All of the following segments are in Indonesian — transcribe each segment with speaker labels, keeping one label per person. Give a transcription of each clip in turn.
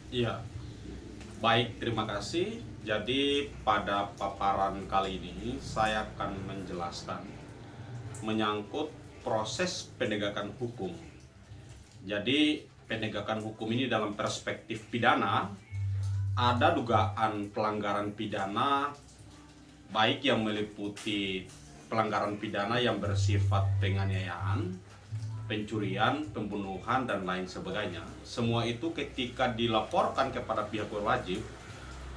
Speaker 1: Iya, baik, terima kasih. Jadi pada paparan kali ini saya akan menjelaskan menyangkut proses penegakan hukum. Jadi penegakan hukum ini dalam perspektif pidana, ada dugaan pelanggaran pidana baik yang meliputi pelanggaran pidana yang bersifat penganiayaan, pencurian, pembunuhan, dan lain sebagainya. Semua itu ketika dilaporkan kepada pihak berwajib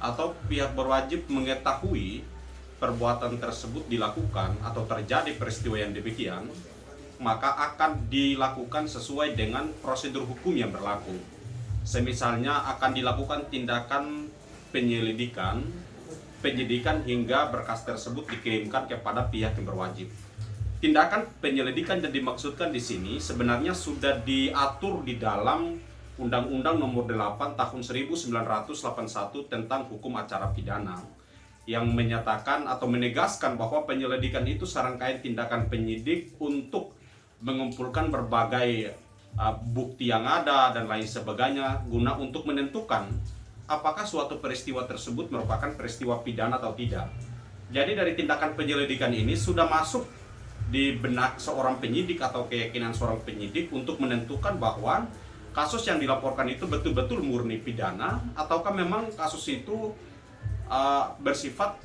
Speaker 1: atau pihak berwajib mengetahui perbuatan tersebut dilakukan atau terjadi peristiwa yang demikian, maka akan dilakukan sesuai dengan prosedur hukum yang berlaku. Semisalnya akan dilakukan tindakan penyelidikan, penyidikan hingga berkas tersebut dikirimkan kepada pihak yang berwajib. Tindakan penyelidikan yang dimaksudkan di sini sebenarnya sudah diatur di dalam Undang-Undang Nomor 8 Tahun 1981 tentang Hukum Acara Pidana, yang menyatakan atau menegaskan bahwa penyelidikan itu serangkaian tindakan penyidik untuk mengumpulkan berbagai bukti yang ada dan lain sebagainya guna untuk menentukan apakah suatu peristiwa tersebut merupakan peristiwa pidana atau tidak. Jadi dari tindakan penyelidikan ini sudah masuk di benak seorang penyidik atau keyakinan seorang penyidik untuk menentukan bahwa kasus yang dilaporkan itu betul-betul murni pidana ataukah memang kasus itu bersifat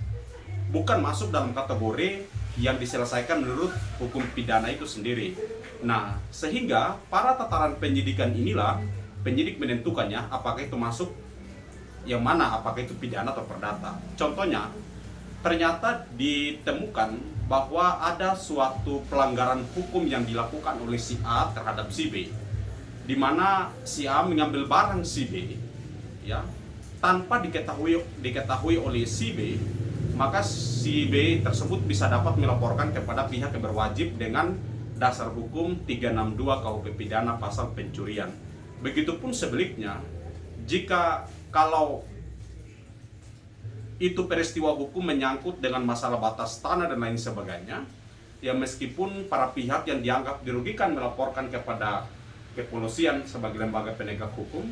Speaker 1: bukan masuk dalam kategori yang diselesaikan menurut hukum pidana itu sendiri. Nah, sehingga para tataran penyidikan inilah penyidik menentukannya apakah itu masuk yang mana, apakah itu pidana atau perdata. Contohnya, ternyata ditemukan bahwa ada suatu pelanggaran hukum yang dilakukan oleh si A terhadap si B, di mana si A mengambil barang si B, ya, tanpa diketahui oleh si B, maka si B tersebut bisa dapat melaporkan kepada pihak yang berwajib dengan dasar hukum 362 KUP Pidana pasal pencurian. Begitupun sebaliknya, jika kalau itu peristiwa hukum menyangkut dengan masalah batas tanah dan lain sebagainya, ya meskipun para pihak yang dianggap dirugikan melaporkan kepada kepolisian sebagai lembaga penegak hukum,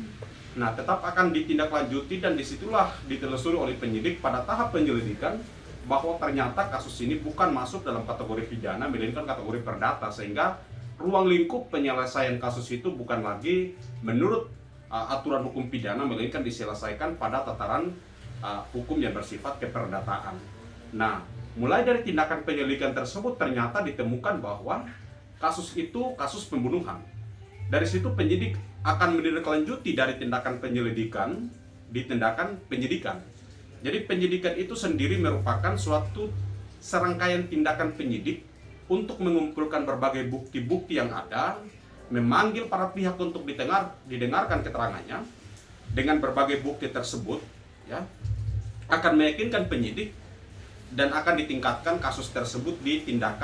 Speaker 1: nah tetap akan ditindaklanjuti dan disitulah ditelusuri oleh penyidik pada tahap penyelidikan bahwa ternyata kasus ini bukan masuk dalam kategori pidana melainkan kategori perdata, sehingga ruang lingkup penyelesaian kasus itu bukan lagi menurut aturan hukum pidana melainkan diselesaikan pada tataran hukum yang bersifat keperdataan. Nah, mulai dari tindakan penyelidikan tersebut ternyata ditemukan bahwa kasus itu kasus pembunuhan. Dari situ penyidik akan menindaklanjuti dari tindakan penyelidikan di tindakan penyidikan. Jadi penyidikan itu sendiri merupakan suatu serangkaian tindakan penyidik untuk mengumpulkan berbagai bukti-bukti yang ada, memanggil para pihak untuk didengarkan keterangannya. Dengan berbagai bukti tersebut, ya, akan meyakinkan penyidik dan akan ditingkatkan kasus tersebut di tingkat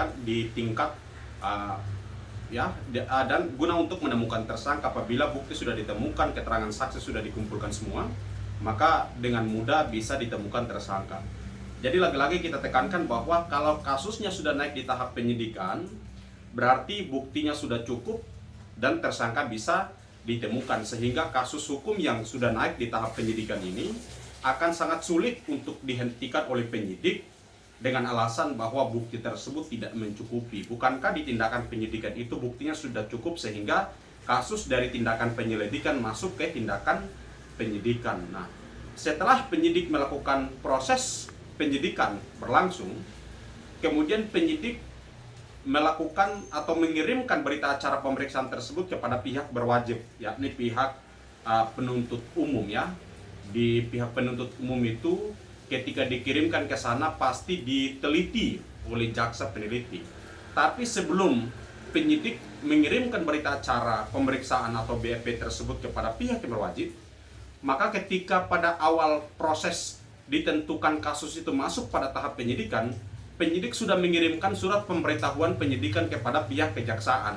Speaker 1: dan guna untuk menemukan tersangka. Apabila bukti sudah ditemukan, keterangan saksi sudah dikumpulkan semua, maka dengan mudah bisa ditemukan tersangka. Jadi lagi-lagi kita tekankan bahwa kalau kasusnya sudah naik di tahap penyidikan, berarti buktinya sudah cukup dan tersangka bisa ditemukan, sehingga kasus hukum yang sudah naik di tahap penyidikan ini akan sangat sulit untuk dihentikan oleh penyidik dengan alasan bahwa bukti tersebut tidak mencukupi. Bukankah di tindakan penyidikan itu buktinya sudah cukup sehingga kasus dari tindakan penyelidikan masuk ke tindakan penyidikan. Nah, setelah penyidik melakukan proses penyidikan berlangsung, kemudian penyidik melakukan atau mengirimkan berita acara pemeriksaan tersebut kepada pihak berwajib, yakni pihak penuntut umum, ya. Di pihak penuntut umum itu ketika dikirimkan ke sana pasti diteliti oleh jaksa peneliti. Tapi sebelum penyidik mengirimkan berita acara pemeriksaan atau BAP tersebut kepada pihak yang berwajib, maka ketika pada awal proses ditentukan kasus itu masuk pada tahap penyidikan, penyidik sudah mengirimkan surat pemberitahuan penyidikan kepada pihak kejaksaan.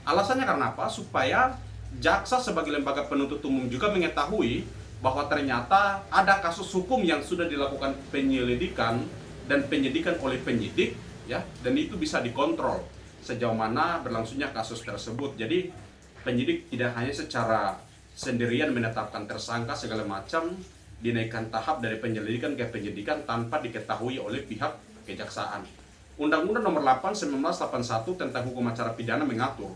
Speaker 1: Alasannya karena apa? Supaya jaksa sebagai lembaga penuntut umum juga mengetahui bahwa ternyata ada kasus hukum yang sudah dilakukan penyelidikan dan penyidikan oleh penyidik, ya, dan itu bisa dikontrol sejauh mana berlangsungnya kasus tersebut. Jadi penyidik tidak hanya secara sendirian menetapkan tersangka segala macam, dinaikkan tahap dari penyelidikan ke penyidikan tanpa diketahui oleh pihak kejaksaan. Undang-Undang Nomor 8 1981 tentang hukum acara pidana mengatur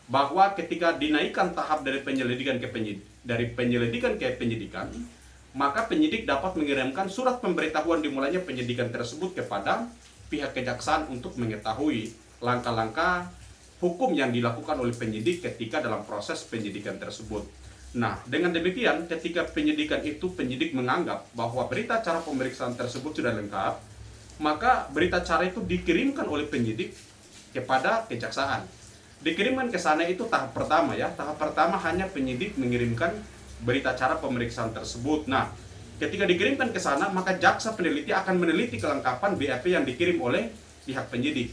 Speaker 1: bahwa ketika dinaikkan tahap dari penyelidikan ke penyidikan, maka penyidik dapat mengirimkan surat pemberitahuan dimulainya penyidikan tersebut kepada pihak kejaksaan untuk mengetahui langkah-langkah hukum yang dilakukan oleh penyidik ketika dalam proses penyidikan tersebut. Nah, dengan demikian ketika penyidikan itu penyidik menganggap bahwa berita acara pemeriksaan tersebut sudah lengkap, maka berita acara itu dikirimkan oleh penyidik kepada kejaksaan. Dikirimkan ke sana itu tahap pertama ya. Tahap pertama hanya penyidik mengirimkan berita acara pemeriksaan tersebut. Nah, ketika dikirimkan ke sana, maka jaksa peneliti akan meneliti kelengkapan BAP yang dikirim oleh pihak penyidik.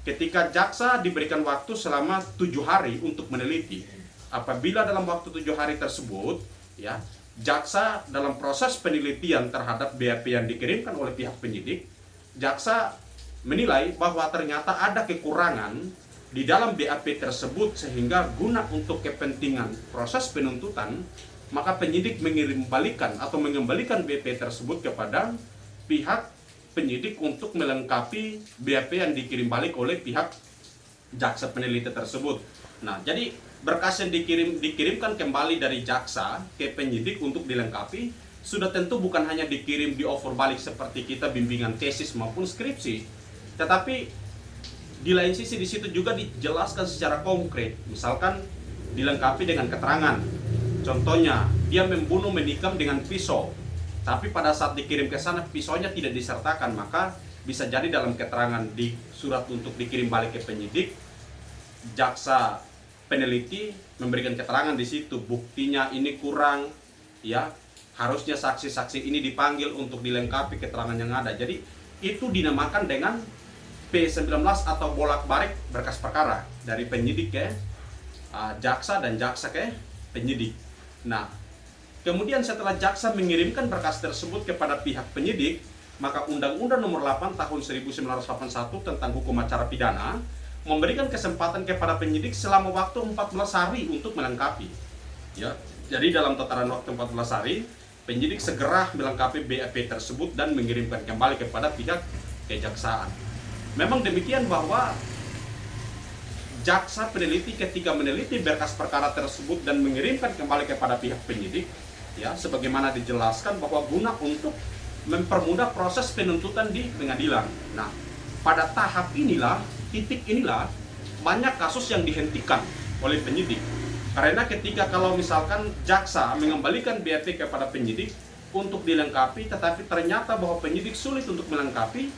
Speaker 1: Ketika jaksa diberikan waktu selama 7 hari untuk meneliti, apabila dalam waktu 7 hari tersebut, ya, jaksa dalam proses penelitian terhadap BAP yang dikirimkan oleh pihak penyidik, jaksa menilai bahwa ternyata ada kekurangan di dalam BAP tersebut sehingga guna untuk kepentingan proses penuntutan, maka penyidik mengembalikan BAP tersebut kepada pihak penyidik untuk melengkapi BAP yang dikirim balik oleh pihak jaksa peneliti tersebut. Nah, jadi berkas yang dikirimkan kembali dari jaksa ke penyidik untuk dilengkapi sudah tentu bukan hanya dikirim di offer balik seperti kita bimbingan tesis maupun skripsi, tetapi di lain sisi di situ juga dijelaskan secara konkret, misalkan dilengkapi dengan keterangan. Contohnya, dia membunuh menikam dengan pisau, tapi pada saat dikirim ke sana pisaunya tidak disertakan, maka bisa jadi dalam keterangan di surat untuk dikirim balik ke penyidik, jaksa peneliti memberikan keterangan di situ, buktinya ini kurang, ya, harusnya saksi-saksi ini dipanggil untuk dilengkapi keterangan yang ada. Jadi itu dinamakan dengan P19 atau bolak-balik berkas perkara dari penyidik ke jaksa dan jaksa ke penyidik. Nah, kemudian setelah jaksa mengirimkan berkas tersebut kepada pihak penyidik, maka Undang-Undang Nomor 8 Tahun 1981 tentang hukum acara pidana memberikan kesempatan kepada penyidik selama waktu 14 hari untuk melengkapi. Ya, jadi dalam tataran waktu 14 hari, penyidik segera melengkapi BAP tersebut dan mengirimkan kembali kepada pihak kejaksaan. Memang demikian bahwa jaksa peneliti ketika meneliti berkas perkara tersebut dan mengirimkan kembali kepada pihak penyidik, ya, sebagaimana dijelaskan bahwa guna untuk mempermudah proses penuntutan di pengadilan. Nah, pada tahap inilah, titik inilah banyak kasus yang dihentikan oleh penyidik. Karena ketika kalau misalkan jaksa mengembalikan BAP kepada penyidik untuk dilengkapi, tetapi ternyata bahwa penyidik sulit untuk melengkapi,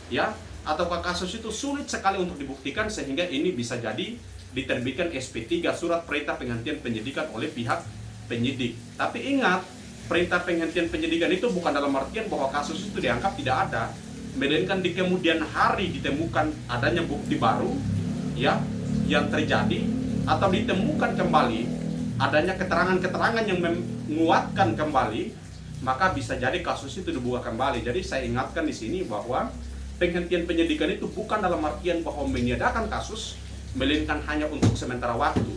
Speaker 1: ya, ataukah kasus itu sulit sekali untuk dibuktikan, sehingga ini bisa jadi diterbitkan SP3 surat perintah penghentian penyidikan oleh pihak penyidik. Tapi ingat, perintah penghentian penyidikan itu bukan dalam artian bahwa kasus itu dianggap tidak ada, melainkan di kemudian hari ditemukan adanya bukti baru, ya, yang terjadi, atau ditemukan kembali adanya keterangan-keterangan yang menguatkan kembali, maka bisa jadi kasus itu dibuka kembali. Jadi saya ingatkan di sini bahwa penghentian penyidikan itu bukan dalam artian bahwa meniadakan kasus, melainkan hanya untuk sementara waktu.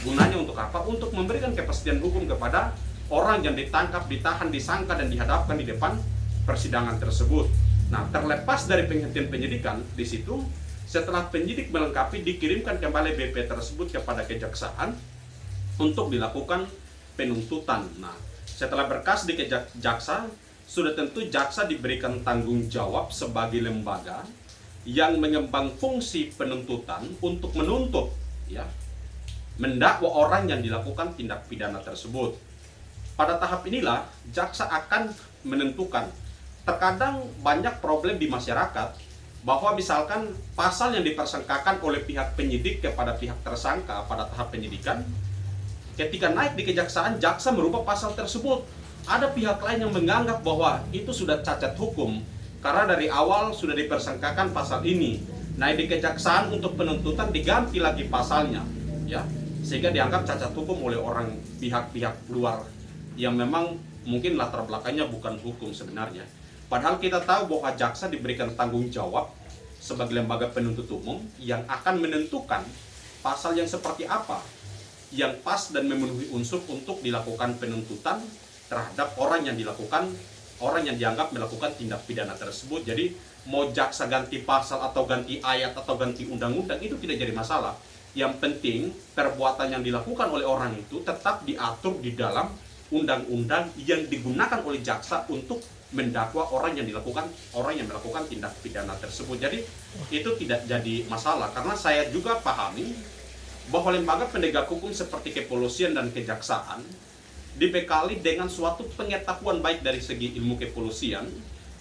Speaker 1: Gunanya untuk apa? Untuk memberikan kepastian hukum kepada orang yang ditangkap, ditahan, disangka, dan dihadapkan di depan persidangan tersebut. Nah, terlepas dari penghentian penyidikan, di situ setelah penyidik melengkapi, dikirimkan kembali BP tersebut kepada kejaksaan untuk dilakukan penuntutan. Nah, setelah berkas di jaksa, sudah tentu jaksa diberikan tanggung jawab sebagai lembaga yang mengemban fungsi penuntutan untuk menuntut, ya, mendakwa orang yang dilakukan tindak pidana tersebut. Pada tahap inilah jaksa akan menentukan. Terkadang banyak problem di masyarakat bahwa misalkan pasal yang dipersangkakan oleh pihak penyidik kepada pihak tersangka pada tahap penyidikan, ketika naik di kejaksaan, jaksa merubah pasal tersebut. Ada pihak lain yang menganggap bahwa itu sudah cacat hukum karena dari awal sudah dipersangkakan pasal ini. Naik di kejaksaan untuk penuntutan diganti lagi pasalnya, ya, sehingga dianggap cacat hukum oleh orang pihak-pihak luar yang memang mungkin latar belakangnya bukan hukum sebenarnya. Padahal kita tahu bahwa jaksa diberikan tanggung jawab sebagai lembaga penuntut umum yang akan menentukan pasal yang seperti apa yang pas dan memenuhi unsur untuk dilakukan penuntutan terhadap orang yang dianggap melakukan tindak pidana tersebut. Jadi mau jaksa ganti pasal atau ganti ayat atau ganti undang-undang itu tidak jadi masalah. Yang penting perbuatan yang dilakukan oleh orang itu tetap diatur di dalam undang-undang yang digunakan oleh jaksa untuk mendakwa orang yang melakukan tindak pidana tersebut. Jadi itu tidak jadi masalah, karena saya juga pahami bahwa lembaga penegak hukum seperti kepolisian dan kejaksaan dibekali dengan suatu pengetahuan baik dari segi ilmu kepolisian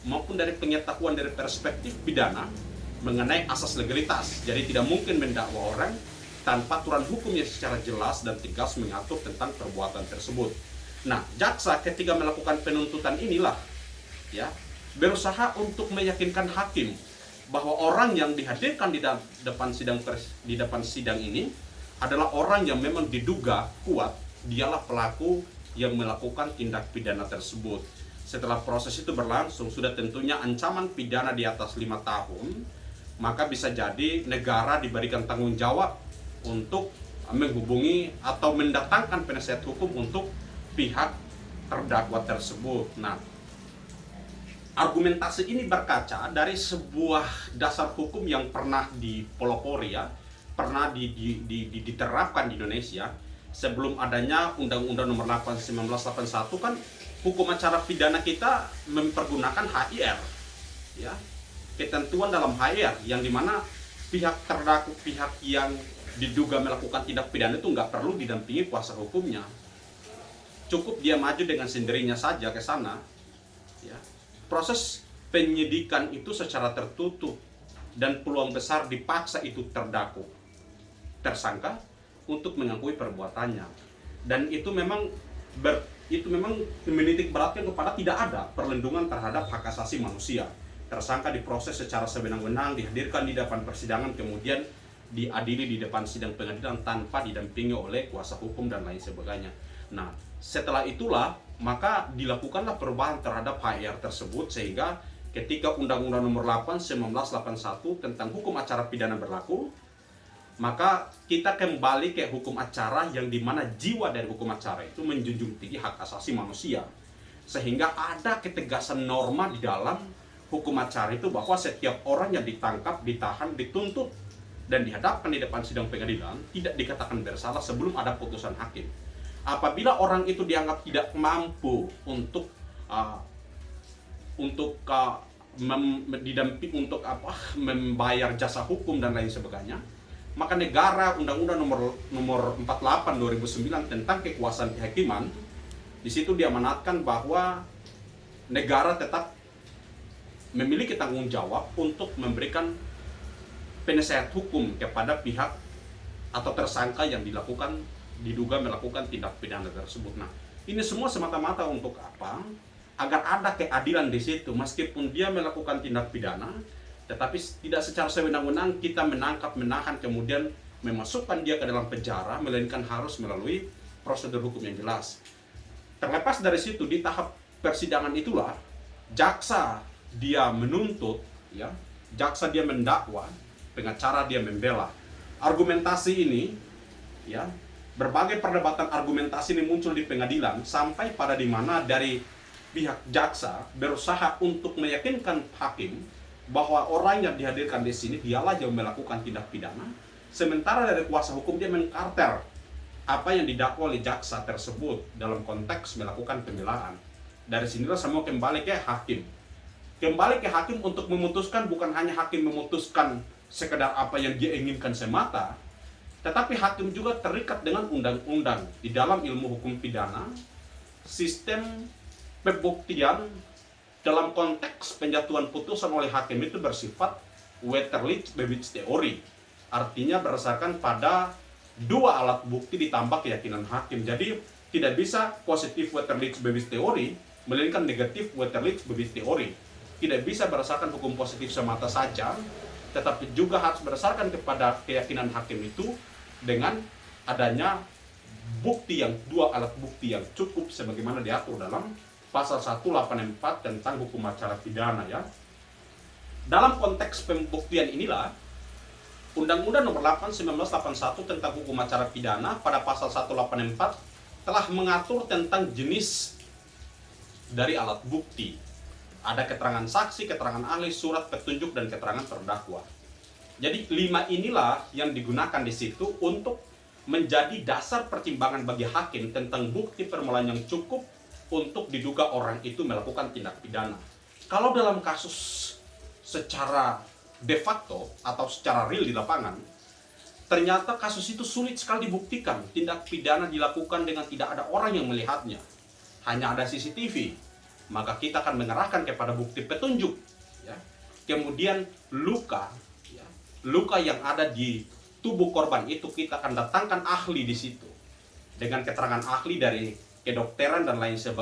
Speaker 1: maupun dari pengetahuan dari perspektif pidana mengenai asas legalitas. Jadi tidak mungkin mendakwa orang tanpa aturan hukum yang secara jelas dan tegas mengatur tentang perbuatan tersebut. Nah, jaksa ketika melakukan penuntutan inilah ya berusaha untuk meyakinkan hakim bahwa orang yang dihadirkan di depan sidang ini adalah orang yang memang diduga kuat dialah pelaku yang melakukan tindak pidana tersebut. Setelah proses itu berlangsung, sudah tentunya ancaman pidana di atas 5 tahun, maka bisa jadi negara diberikan tanggung jawab untuk menghubungi atau mendatangkan penasihat hukum untuk pihak terdakwa tersebut. Nah, argumentasi ini berkaca dari sebuah dasar hukum yang pernah dipelopori ya, pernah diterapkan di Indonesia sebelum adanya Undang-Undang Nomor 8 1981. Kan hukum acara pidana kita mempergunakan HIR ya, ketentuan dalam HIR yang dimana pihak terdakwa, pihak yang diduga melakukan tindak pidana itu nggak perlu didampingi kuasa hukumnya, cukup dia maju dengan sendirinya saja ke sana ya. Proses penyidikan itu secara tertutup dan peluang besar dipaksa itu tersangka untuk mengakui perbuatannya, dan itu memang menitik beratkan kepada tidak ada perlindungan terhadap hak asasi manusia. Tersangka diproses secara sewenang-wenang, dihadirkan di depan persidangan, kemudian diadili di depan sidang pengadilan tanpa didampingi oleh kuasa hukum dan lain sebagainya. Nah, setelah itulah maka dilakukanlah perubahan terhadap HIR tersebut, sehingga ketika Undang-Undang Nomor 8 1981 tentang hukum acara pidana berlaku, maka kita kembali ke hukum acara yang dimana jiwa dari hukum acara itu menjunjung tinggi hak asasi manusia, sehingga ada ketegasan norma di dalam hukum acara itu bahwa setiap orang yang ditangkap, ditahan, dituntut dan dihadapkan di depan sidang pengadilan tidak dikatakan bersalah sebelum ada putusan hakim. Apabila orang itu dianggap tidak mampu untuk membayar jasa hukum dan lain sebagainya, maka negara Undang-Undang nomor 48 2009 tentang kekuasaan kehakiman, di situ diamanatkan bahwa negara tetap memiliki tanggung jawab untuk memberikan penasehat hukum kepada pihak atau tersangka yang diduga melakukan tindak pidana tersebut. Nah, ini semua semata-mata untuk apa? Agar ada keadilan di situ, meskipun dia melakukan tindak pidana, tetapi tidak secara sewenang-wenang kita menangkap, menahan, kemudian memasukkan dia ke dalam penjara, melainkan harus melalui prosedur hukum yang jelas. Terlepas dari situ, di tahap persidangan itulah jaksa dia menuntut, ya, jaksa dia mendakwa, pengacara dia membela. Argumentasi ini, ya, berbagai perdebatan argumentasi ini muncul di pengadilan sampai pada dimana dari pihak jaksa berusaha untuk meyakinkan hakim bahwa orang yang dihadirkan di sini dialah yang melakukan tindak pidana, sementara dari kuasa hukum dia mengkarter apa yang didakwa oleh jaksa tersebut dalam konteks melakukan pembelaan. Dari sinilah semua kembali ke hakim. Kembali ke hakim untuk memutuskan, bukan hanya hakim memutuskan sekedar apa yang dia inginkan semata, tetapi hakim juga terikat dengan undang-undang. Di dalam ilmu hukum pidana, sistem pembuktian dalam konteks penjatuhan putusan oleh hakim itu bersifat Wetterlich-Bewitz teori. Artinya berdasarkan pada dua alat bukti ditambah keyakinan hakim. Jadi tidak bisa positif Wetterlich-Bewitz teori, melainkan negatif Wetterlich-Bewitz teori. Tidak bisa berdasarkan hukum positif semata saja, tetapi juga harus berdasarkan kepada keyakinan hakim itu dengan adanya bukti yang dua alat bukti yang cukup sebagaimana diatur dalam pasal 184 tentang hukum acara pidana, ya. Dalam konteks pembuktian inilah Undang-Undang Nomor 8 1981 tentang Hukum Acara Pidana pada pasal 184 telah mengatur tentang jenis dari alat bukti. Ada keterangan saksi, keterangan ahli, surat petunjuk, dan keterangan terdakwa. Jadi 5 inilah yang digunakan di situ untuk menjadi dasar pertimbangan bagi hakim tentang bukti permulaan yang cukup untuk diduga orang itu melakukan tindak pidana. Kalau dalam kasus secara de facto atau secara real di lapangan, ternyata kasus itu sulit sekali dibuktikan. Tindak pidana dilakukan dengan tidak ada orang yang melihatnya, hanya ada CCTV. Maka kita akan mengerahkan kepada bukti petunjuk, ya. Kemudian luka yang ada di tubuh korban itu kita akan datangkan ahli di situ dengan keterangan ahli dari kedokteran dan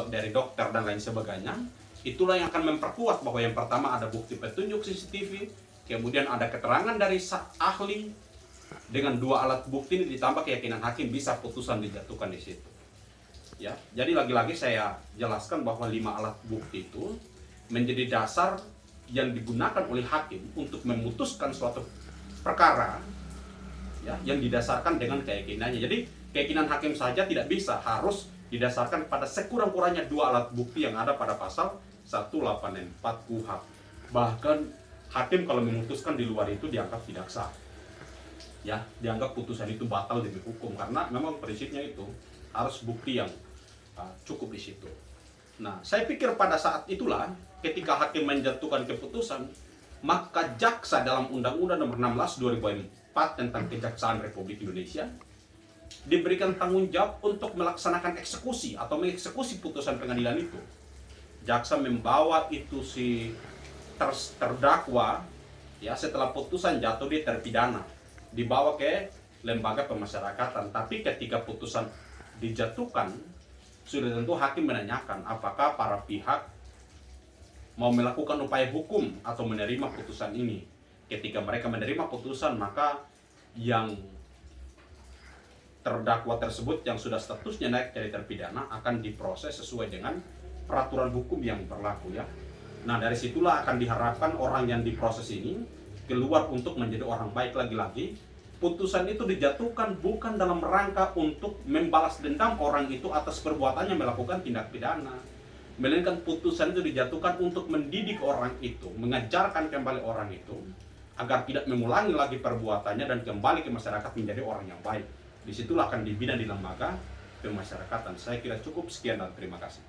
Speaker 1: dari dokter dan lain sebagainya. Itulah yang akan memperkuat bahwa yang pertama ada bukti petunjuk CCTV, kemudian ada keterangan dari ahli, dengan 2 alat bukti ini ditambah keyakinan hakim, bisa putusan dijatuhkan di situ. Ya, jadi lagi-lagi saya jelaskan bahwa 5 alat bukti itu menjadi dasar yang digunakan oleh hakim untuk memutuskan suatu perkara, ya, yang didasarkan dengan keyakinannya. Jadi keyakinan hakim saja tidak bisa, harus didasarkan pada sekurang-kurangnya 2 alat bukti yang ada pada pasal 184 KUHP. Bahkan hakim kalau memutuskan di luar itu dianggap tidak sah. Ya, dianggap putusan itu batal demi hukum, karena memang prinsipnya itu harus bukti yang cukup di situ. Nah, saya pikir pada saat itulah ketika hakim menjatuhkan keputusan, maka jaksa dalam Undang-Undang Nomor 16 2004 tentang Kejaksaan Republik Indonesia diberikan tanggung jawab untuk melaksanakan eksekusi atau mengeksekusi putusan pengadilan itu. Jaksa membawa itu si terdakwa, ya, setelah putusan jatuh dia terpidana, dibawa ke lembaga pemasyarakatan. Tapi ketika putusan dijatuhkan, sudah tentu hakim menanyakan apakah para pihak mau melakukan upaya hukum atau menerima putusan ini. Ketika mereka menerima putusan, maka yang terdakwa tersebut yang sudah statusnya naik dari terpidana akan diproses sesuai dengan peraturan hukum yang berlaku, ya. Nah, dari situlah akan diharapkan orang yang diproses ini keluar untuk menjadi orang baik. Lagi-lagi putusan itu dijatuhkan bukan dalam rangka untuk membalas dendam orang itu atas perbuatannya melakukan tindak pidana, melainkan putusan itu dijatuhkan untuk mendidik orang itu, mengajarkan kembali orang itu agar tidak mengulangi lagi perbuatannya dan kembali ke masyarakat menjadi orang yang baik. Disitulah akan dibina di lembaga pemasyarakatan. Saya kira cukup, sekian dan terima kasih.